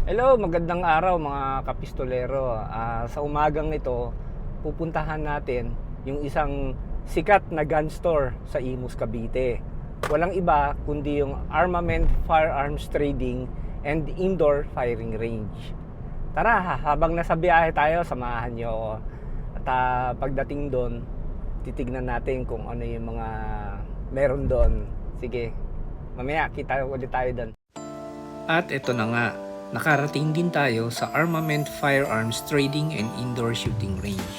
Hello, magandang araw mga kapistolero. Sa umagang ito, pupuntahan natin yung isang sikat na gun store sa Imus, Cavite. Walang iba kundi yung Armament Firearms Trading and Indoor Firing Range. Tara, habang nasa biyahe tayo, samahan niyo ako. At pagdating doon, titignan natin kung ano yung mga meron doon. Sige, mamaya kita ulit tayo doon. At ito na nga, nakarating din tayo sa Armament Firearms Trading and Indoor Shooting Range.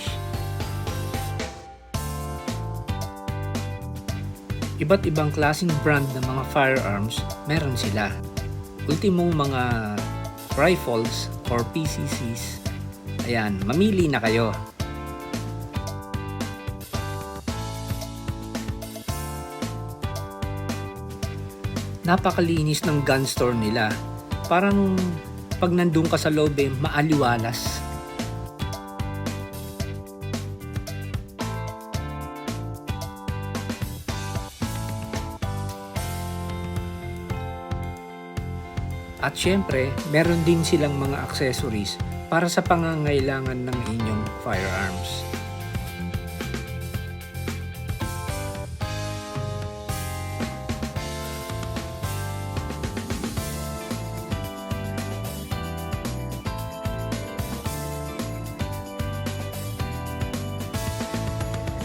Iba't ibang klaseng brand ng mga firearms meron sila. Ultimong mga rifles or PCCs. Ayan, mamili na kayo. Napakalinis ng gun store nila. Parang pag nandun ka sa loob maaliwalas. At syempre, meron din silang mga accessories para sa pangangailangan ng inyong firearms.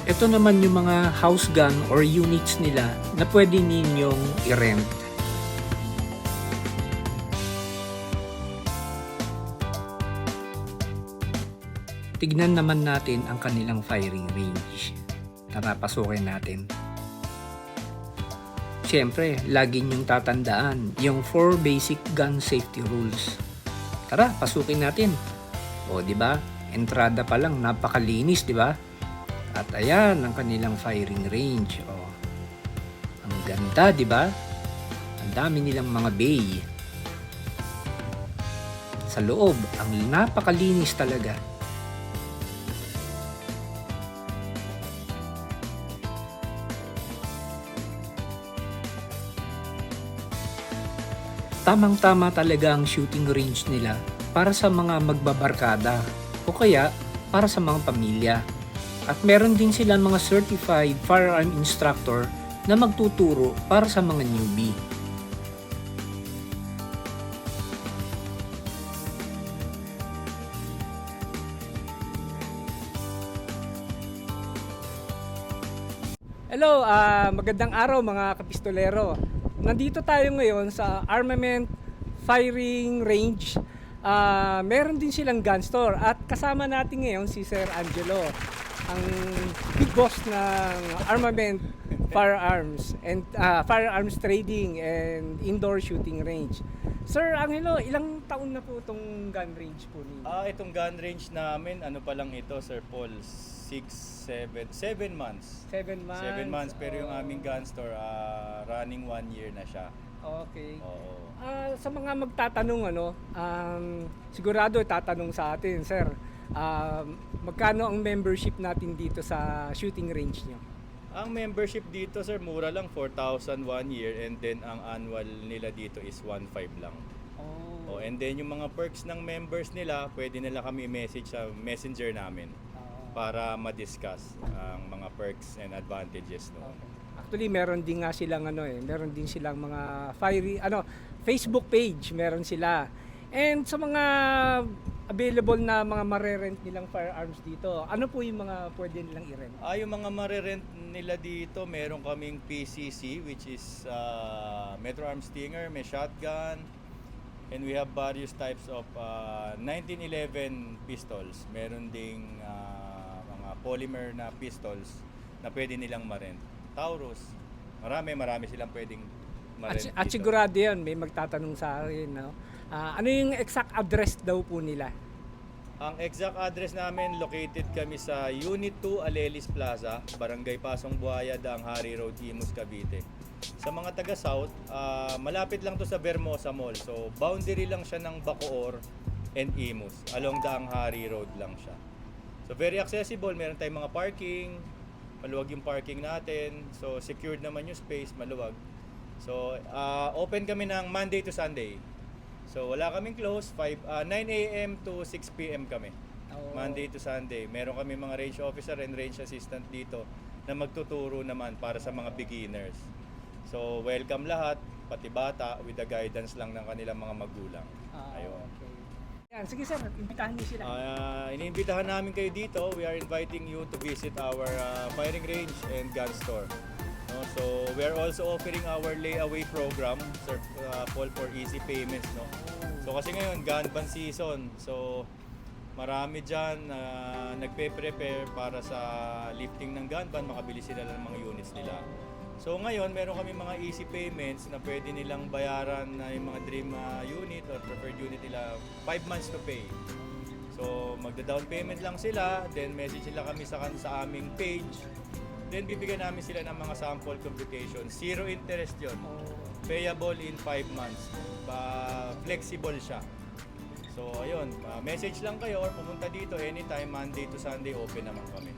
Ito naman yung mga house gun or units nila na pwede ninyong i-rent. Tignan naman natin ang kanilang firing range. Tara, pasukin natin. Siyempre, lagi niyong tatandaan yung 4 basic gun safety rules. Tara, pasukin natin. O, di ba? Entrada pa lang, napakalinis, di ba? At ayan ang kanilang firing range. O, ang ganda, di ba? Ang dami nilang mga bay. Sa loob, ang napakalinis talaga. Tamang-tama talaga ang shooting range nila para sa mga magbabarkada o kaya para sa mga pamilya. At meron din sila mga certified firearm instructor na magtuturo para sa mga newbie. Hello, magandang araw mga kapistolero. Nandito tayo ngayon sa Armament Firing Range. Meron din silang gun store at kasama natin ngayon si Sir Angelo, ang big boss ng Armament Firearms and Firearms Trading and Indoor Shooting Range. Sir Angelo, ilang taon na po itong gun range po ninyo? Itong gun range namin, ano pa lang ito, Sir Paul, 7 months. 7 months. 7 months, pero yung aming gun store, running 1 year na siya. Okay. Oo. Sa mga magtatanong, sigurado tatanong sa atin, sir, magkano ang membership natin dito sa shooting range nyo? Ang membership dito, sir, mura lang, 4,000 1 year, and then ang annual nila dito is 1,500 lang. Oh. And then yung mga perks ng members nila, pwede nila kami message sa messenger namin para ma-discuss ang mga perks and advantages no. Okay. Actually, meron din nga silang meron din silang mga Facebook page, meron sila. And sa mga available na mga marerent nilang firearms dito, ano po yung mga pwede nilang i-rent? Yung mga marerent nila dito, meron kaming PCC, which is Metro Arm Stinger, may shotgun, and we have various types of 1911 pistols. Meron ding mga polymer na pistols na pwede nilang ma-rent. Taurus, marami silang pwedeng ma-rent At dito. sigurado yan, may magtatanong sa akin, no? Ano yung exact address daw po nila? Ang exact address namin, located kami sa Unit 2 Alelis Plaza, Barangay Pasong Buhaya, Daang Hari Road, Imus, Cavite. Sa mga taga-south, malapit lang to sa Vermosa Mall. So, boundary lang siya ng Bacoor and Imus. Along Daang Hari Road lang siya. So, very accessible. Meron tayong mga parking. Maluwag yung parking natin. So, secured naman yung space, maluwag. So, open kami ng Monday to Sunday. So wala kaming close, 9 a.m. to 6 p.m. kami. Oo. Monday to Sunday. Meron kami mga range officer and range assistant dito na magtuturo naman para sa mga beginners. So welcome lahat, pati bata, with the guidance lang ng kanilang mga magulang. Ayun. Okay. Yan, sige sir, imbitahan niyo sila. Iniimbitahan namin kayo dito. We are inviting you to visit our firing range and gun store. No? So we are also offering our layaway program, sir, Paul, for easy payments. No? So kasi ngayon, gun ban season. So marami dyan nagpe-prepare para sa lifting ng gun ban, makabili sila ng mga units nila. So ngayon, meron kami mga easy payments na pwede nilang bayaran na yung mga dream unit or preferred unit nila 5 months to pay. So magda-down payment lang sila, then message nila kami sa aming page. Then bibigyan namin sila ng mga sample computation. Zero interest yon. Payable in 5 months. Flexible siya. So ayun, message lang kayo or pumunta dito anytime, Monday to Sunday, open naman kami.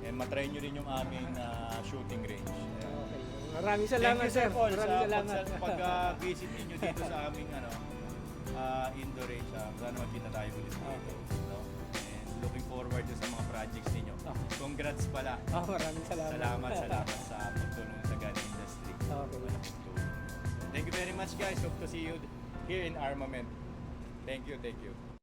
And matry nyo rin yung aming shooting range. Ayan. Okay. Maraming salamat Thank you, Sir Paul, Maraming salamat. pag-visit ninyo dito sa aming indoor range. Sana magkita tayo ulit dito. No? And looking forward to sa mga projects ninyo. Congrats pala. Maraming salamat. Salamat sa pagtulong sa gun industry. Okay. Thank you very much guys. Hope to see you here in Armament. Thank you.